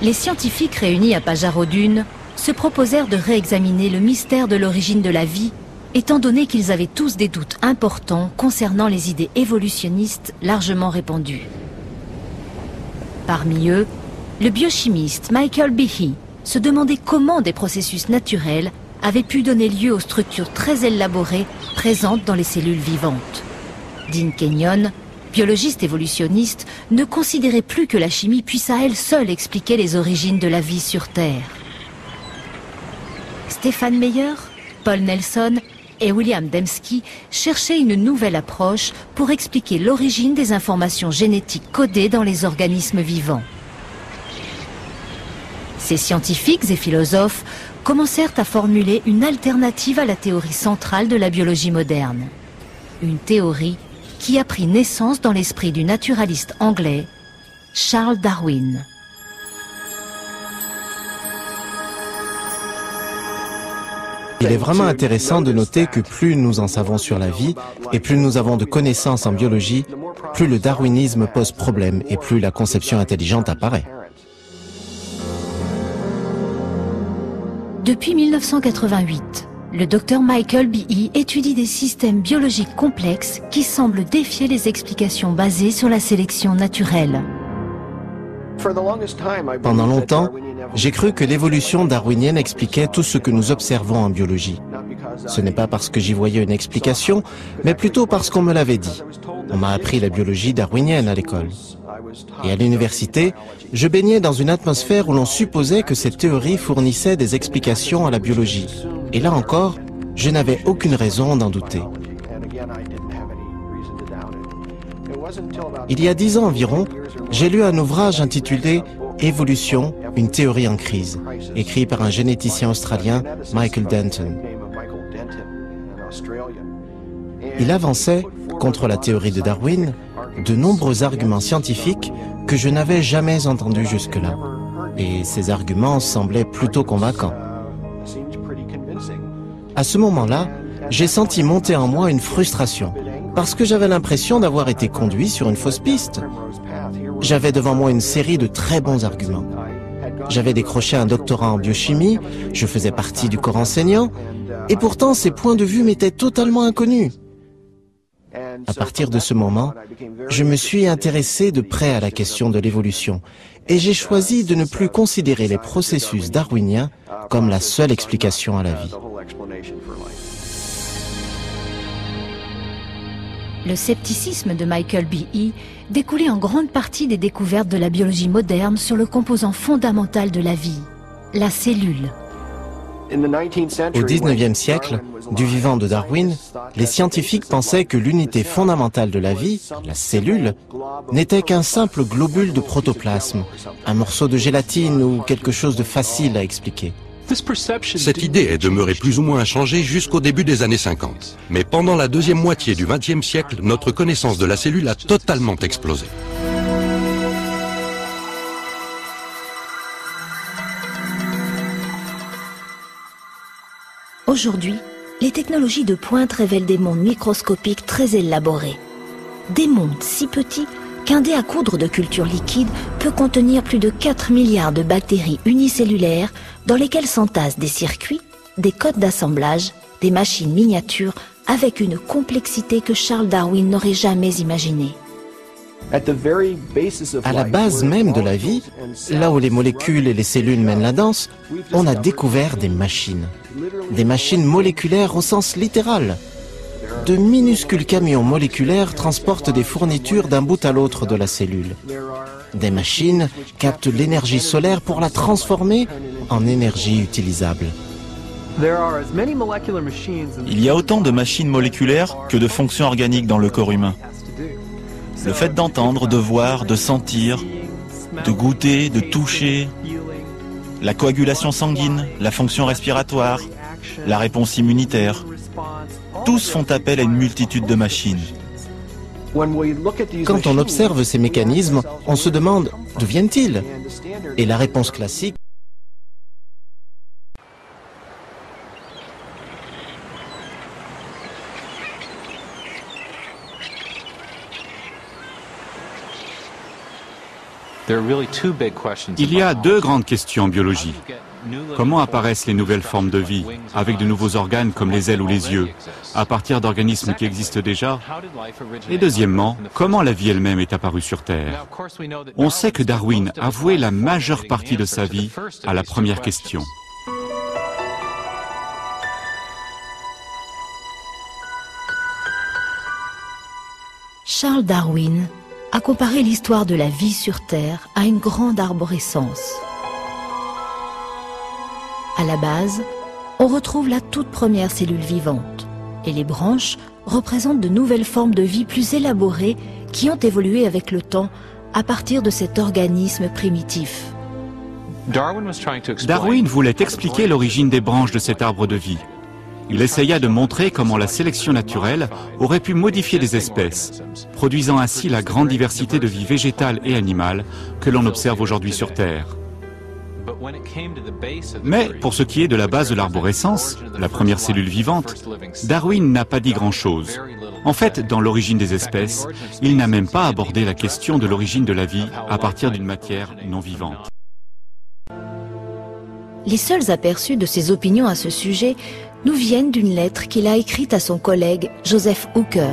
Les scientifiques réunis à Pajarod se proposèrent de réexaminer le mystère de l'origine de la vie, étant donné qu'ils avaient tous des doutes importants concernant les idées évolutionnistes largement répandues. Parmi eux, le biochimiste Michael Behe se demandait comment des processus naturels avaient pu donner lieu aux structures très élaborées présentes dans les cellules vivantes. Dean Kenyon, biologiste évolutionniste, ne considérait plus que la chimie puisse à elle seule expliquer les origines de la vie sur Terre. Stephen Meyer, Paul Nelson et William Dembski cherchaient une nouvelle approche pour expliquer l'origine des informations génétiques codées dans les organismes vivants. Ces scientifiques et philosophes commencèrent à formuler une alternative à la théorie centrale de la biologie moderne. Une théorie qui a pris naissance dans l'esprit du naturaliste anglais Charles Darwin. Il est vraiment intéressant de noter que plus nous en savons sur la vie et plus nous avons de connaissances en biologie, plus le darwinisme pose problème et plus la conception intelligente apparaît. Depuis 1988, le docteur Michael Behe étudie des systèmes biologiques complexes qui semblent défier les explications basées sur la sélection naturelle. Pendant longtemps, j'ai cru que l'évolution darwinienne expliquait tout ce que nous observons en biologie. Ce n'est pas parce que j'y voyais une explication, mais plutôt parce qu'on me l'avait dit. On m'a appris la biologie darwinienne à l'école. Et à l'université, je baignais dans une atmosphère où l'on supposait que cette théorie fournissait des explications à la biologie. Et là encore, je n'avais aucune raison d'en douter. Il y a 10 ans environ, j'ai lu un ouvrage intitulé « Évolution, une théorie en crise », écrit par un généticien australien, Michael Denton. Il avançait, contre la théorie de Darwin, de nombreux arguments scientifiques que je n'avais jamais entendus jusque-là. Et ces arguments semblaient plutôt convaincants. À ce moment-là, j'ai senti monter en moi une frustration, parce que j'avais l'impression d'avoir été conduit sur une fausse piste. J'avais devant moi une série de très bons arguments. J'avais décroché un doctorat en biochimie, je faisais partie du corps enseignant, et pourtant ces points de vue m'étaient totalement inconnus. À partir de ce moment, je me suis intéressé de près à la question de l'évolution, et j'ai choisi de ne plus considérer les processus darwiniens comme la seule explication à la vie. Le scepticisme de Michael Behe découlait en grande partie des découvertes de la biologie moderne sur le composant fondamental de la vie, la cellule. Au XIXe siècle, du vivant de Darwin, les scientifiques pensaient que l'unité fondamentale de la vie, la cellule, n'était qu'un simple globule de protoplasme, un morceau de gélatine ou quelque chose de facile à expliquer. Cette idée est demeurée plus ou moins inchangée jusqu'au début des années 50. Mais pendant la deuxième moitié du XXe siècle, notre connaissance de la cellule a totalement explosé. Aujourd'hui, les technologies de pointe révèlent des mondes microscopiques très élaborés. Des mondes si petits qu'un dé à coudre de culture liquide peut contenir plus de 4 milliards de bactéries unicellulaires dans lesquelles s'entassent des circuits, des codes d'assemblage, des machines miniatures avec une complexité que Charles Darwin n'aurait jamais imaginée. À la base même de la vie, là où les molécules et les cellules mènent la danse, on a découvert des machines. Des machines moléculaires au sens littéral. De minuscules camions moléculaires transportent des fournitures d'un bout à l'autre de la cellule. Des machines captent l'énergie solaire pour la transformer en énergie utilisable. Il y a autant de machines moléculaires que de fonctions organiques dans le corps humain. Le fait d'entendre, de voir, de sentir, de goûter, de toucher, la coagulation sanguine, la fonction respiratoire, la réponse immunitaire, tous font appel à une multitude de machines. Quand on observe ces mécanismes, on se demande d'où viennent-ils? Et la réponse classique Il y a deux grandes questions en biologie. Comment apparaissent les nouvelles formes de vie, avec de nouveaux organes comme les ailes ou les yeux, à partir d'organismes qui existent déjà? Et deuxièmement, comment la vie elle-même est apparue sur Terre? On sait que Darwin a voué la majeure partie de sa vie à la première question. Charles Darwin a comparé l'histoire de la vie sur Terre à une grande arborescence. À la base, on retrouve la toute première cellule vivante, et les branches représentent de nouvelles formes de vie plus élaborées qui ont évolué avec le temps à partir de cet organisme primitif. Darwin voulait expliquer l'origine des branches de cet arbre de vie. Il essaya de montrer comment la sélection naturelle aurait pu modifier des espèces, produisant ainsi la grande diversité de vie végétale et animale que l'on observe aujourd'hui sur Terre. Mais pour ce qui est de la base de l'arborescence, la première cellule vivante, Darwin n'a pas dit grand-chose. En fait, dans l'origine des espèces, il n'a même pas abordé la question de l'origine de la vie à partir d'une matière non vivante. Les seuls aperçus de ses opinions à ce sujet nous viennent d'une lettre qu'il a écrite à son collègue Joseph Hooker.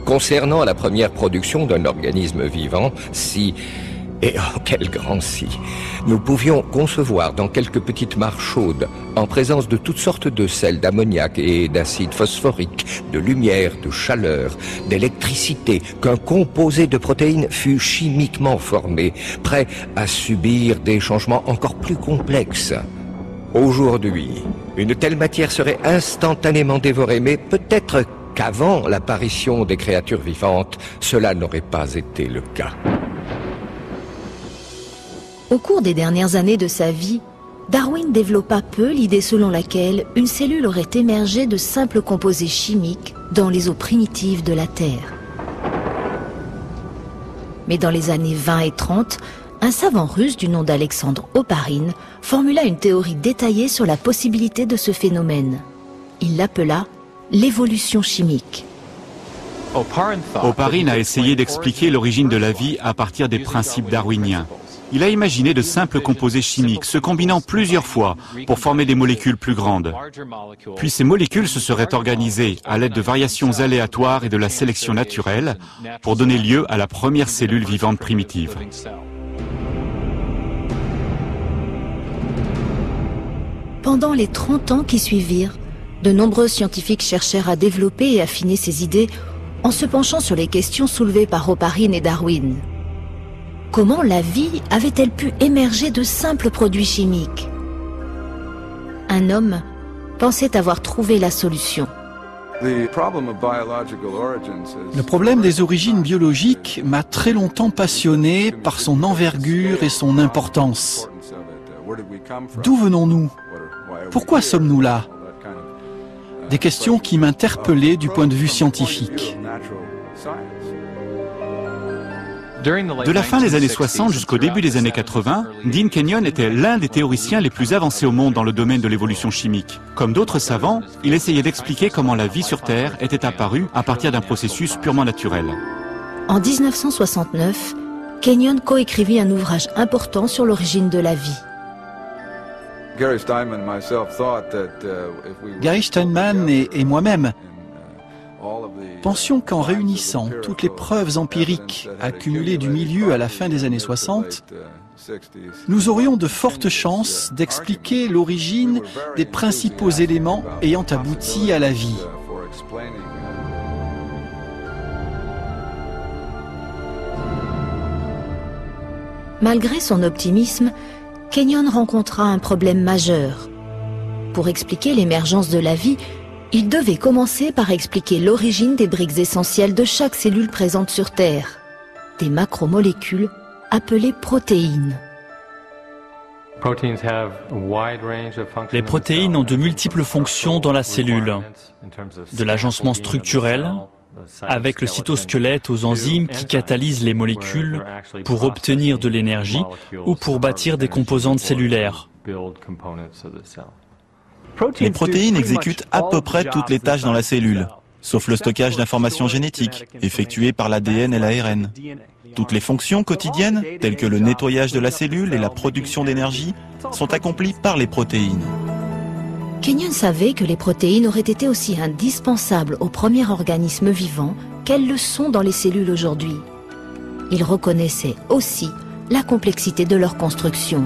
Concernant la première production d'un organisme vivant, si, et oh quel grand si, nous pouvions concevoir dans quelques petites mares chaudes, en présence de toutes sortes de sels, d'ammoniac et d'acide phosphorique, de lumière, de chaleur, d'électricité, qu'un composé de protéines fût chimiquement formé, prêt à subir des changements encore plus complexes. Aujourd'hui, une telle matière serait instantanément dévorée, mais peut-être qu'avant l'apparition des créatures vivantes, cela n'aurait pas été le cas. Au cours des dernières années de sa vie, Darwin développa peu l'idée selon laquelle une cellule aurait émergé de simples composés chimiques dans les eaux primitives de la Terre. Mais dans les années 20 et 30, un savant russe du nom d'Alexandre Oparin formula une théorie détaillée sur la possibilité de ce phénomène. Il l'appela l'évolution chimique. Oparin a essayé d'expliquer l'origine de la vie à partir des principes darwiniens. Il a imaginé de simples composés chimiques se combinant plusieurs fois pour former des molécules plus grandes. Puis ces molécules se seraient organisées à l'aide de variations aléatoires et de la sélection naturelle pour donner lieu à la première cellule vivante primitive. Pendant les 30 ans qui suivirent, de nombreux scientifiques cherchèrent à développer et affiner ces idées en se penchant sur les questions soulevées par Oparin et Darwin. Comment la vie avait-elle pu émerger de simples produits chimiques? Un homme pensait avoir trouvé la solution. Le problème des origines biologiques m'a très longtemps passionné par son envergure et son importance. D'où venons-nous? Pourquoi sommes-nous là? Des questions qui m'interpellaient du point de vue scientifique. De la fin des années 60 jusqu'au début des années 80, Dean Kenyon était l'un des théoriciens les plus avancés au monde dans le domaine de l'évolution chimique. Comme d'autres savants, il essayait d'expliquer comment la vie sur Terre était apparue à partir d'un processus purement naturel. En 1969, Kenyon coécrivit un ouvrage important sur l'origine de la vie. Gary Steinman et moi-même pensions qu'en réunissant toutes les preuves empiriques accumulées du milieu à la fin des années 60, nous aurions de fortes chances d'expliquer l'origine des principaux éléments ayant abouti à la vie. Malgré son optimisme, Kenyon rencontra un problème majeur. Pour expliquer l'émergence de la vie, il devait commencer par expliquer l'origine des briques essentielles de chaque cellule présente sur Terre, des macromolécules appelées protéines. Les protéines ont de multiples fonctions dans la cellule, de l'agencement structurel, avec le cytosquelette aux enzymes qui catalysent les molécules pour obtenir de l'énergie ou pour bâtir des composantes cellulaires. Les protéines exécutent à peu près toutes les tâches dans la cellule. sauf le stockage d'informations génétiques, effectué par l'ADN et l'ARN. Toutes les fonctions quotidiennes, telles que le nettoyage de la cellule et la production d'énergie, sont accomplies par les protéines. Kenyon savait que les protéines auraient été aussi indispensables au premier organisme vivant qu'elles le sont dans les cellules aujourd'hui. Il reconnaissait aussi la complexité de leur construction.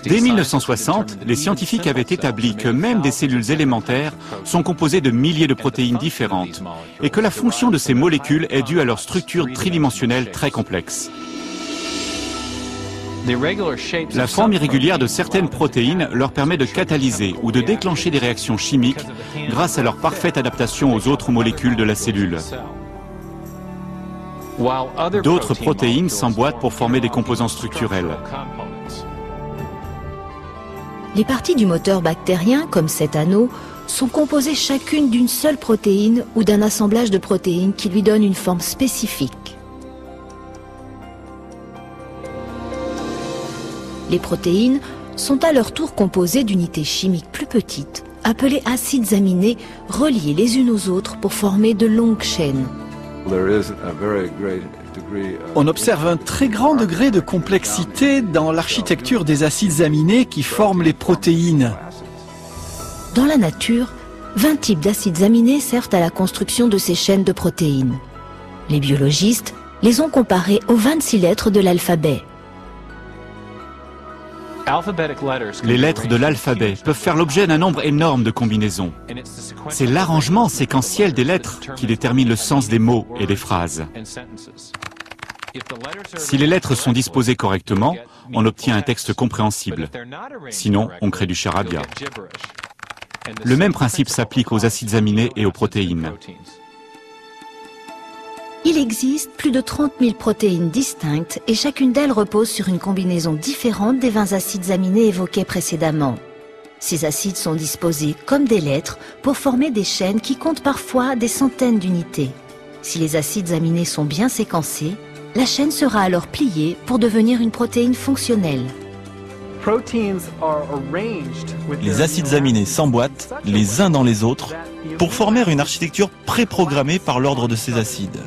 Dès 1960, les scientifiques avaient établi que même des cellules élémentaires sont composées de milliers de protéines différentes et que la fonction de ces molécules est due à leur structure tridimensionnelle très complexe. La forme irrégulière de certaines protéines leur permet de catalyser ou de déclencher des réactions chimiques grâce à leur parfaite adaptation aux autres molécules de la cellule. D'autres protéines s'emboîtent pour former des composants structurels. Les parties du moteur bactérien, comme cet anneau, sont composées chacune d'une seule protéine ou d'un assemblage de protéines qui lui donne une forme spécifique. Les protéines sont à leur tour composées d'unités chimiques plus petites, appelées acides aminés, reliés les unes aux autres pour former de longues chaînes. On observe un très grand degré de complexité dans l'architecture des acides aminés qui forment les protéines. Dans la nature, 20 types d'acides aminés servent à la construction de ces chaînes de protéines. Les biologistes les ont comparés aux 26 lettres de l'alphabet. Les lettres de l'alphabet peuvent faire l'objet d'un nombre énorme de combinaisons. C'est l'arrangement séquentiel des lettres qui détermine le sens des mots et des phrases. Si les lettres sont disposées correctement, on obtient un texte compréhensible. Sinon, on crée du charabia. Le même principe s'applique aux acides aminés et aux protéines. Il existe plus de 30 000 protéines distinctes et chacune d'elles repose sur une combinaison différente des 20 acides aminés évoqués précédemment. Ces acides sont disposés comme des lettres pour former des chaînes qui comptent parfois des centaines d'unités. Si les acides aminés sont bien séquencés, la chaîne sera alors pliée pour devenir une protéine fonctionnelle. Les acides aminés s'emboîtent les uns dans les autres pour former une architecture préprogrammée par l'ordre de ces acides.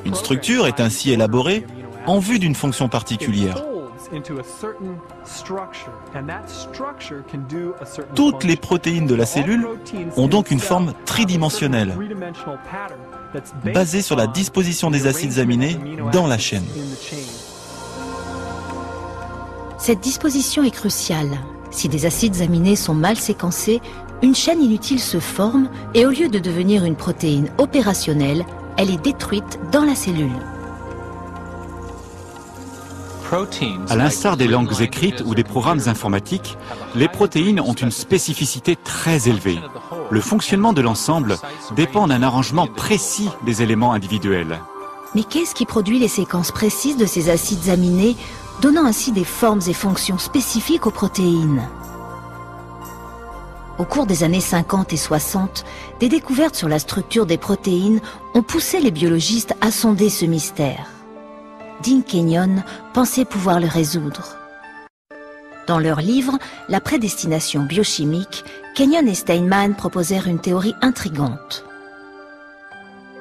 Une structure est ainsi élaborée en vue d'une fonction particulière. Toutes les protéines de la cellule ont donc une forme tridimensionnelle, basée sur la disposition des acides aminés dans la chaîne. Cette disposition est cruciale. Si des acides aminés sont mal séquencés, une chaîne inutile se forme et au lieu de devenir une protéine opérationnelle, elle est détruite dans la cellule. À l'instar des langues écrites ou des programmes informatiques, les protéines ont une spécificité très élevée. Le fonctionnement de l'ensemble dépend d'un arrangement précis des éléments individuels. Mais qu'est-ce qui produit les séquences précises de ces acides aminés, donnant ainsi des formes et fonctions spécifiques aux protéines? Au cours des années 50 et 60, des découvertes sur la structure des protéines ont poussé les biologistes à sonder ce mystère. Dean Kenyon pensait pouvoir le résoudre. Dans leur livre « La prédestination biochimique », Kenyon et Steinman proposèrent une théorie intrigante.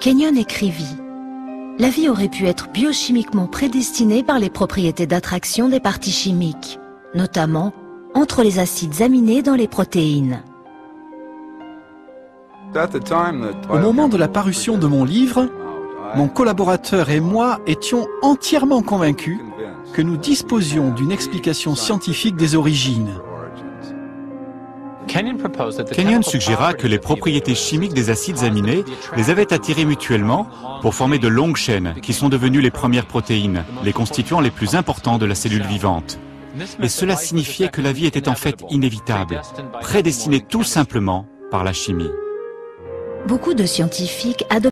Kenyon écrivit « La vie aurait pu être biochimiquement prédestinée par les propriétés d'attraction des parties chimiques, notamment entre les acides aminés dans les protéines. » Au moment de la parution de mon livre, mon collaborateur et moi étions entièrement convaincus que nous disposions d'une explication scientifique des origines. Kenyon suggéra que les propriétés chimiques des acides aminés les avaient attirés mutuellement pour former de longues chaînes qui sont devenues les premières protéines, les constituants les plus importants de la cellule vivante. Et cela signifiait que la vie était en fait inévitable, prédestinée tout simplement par la chimie. Beaucoup de scientifiques adoptent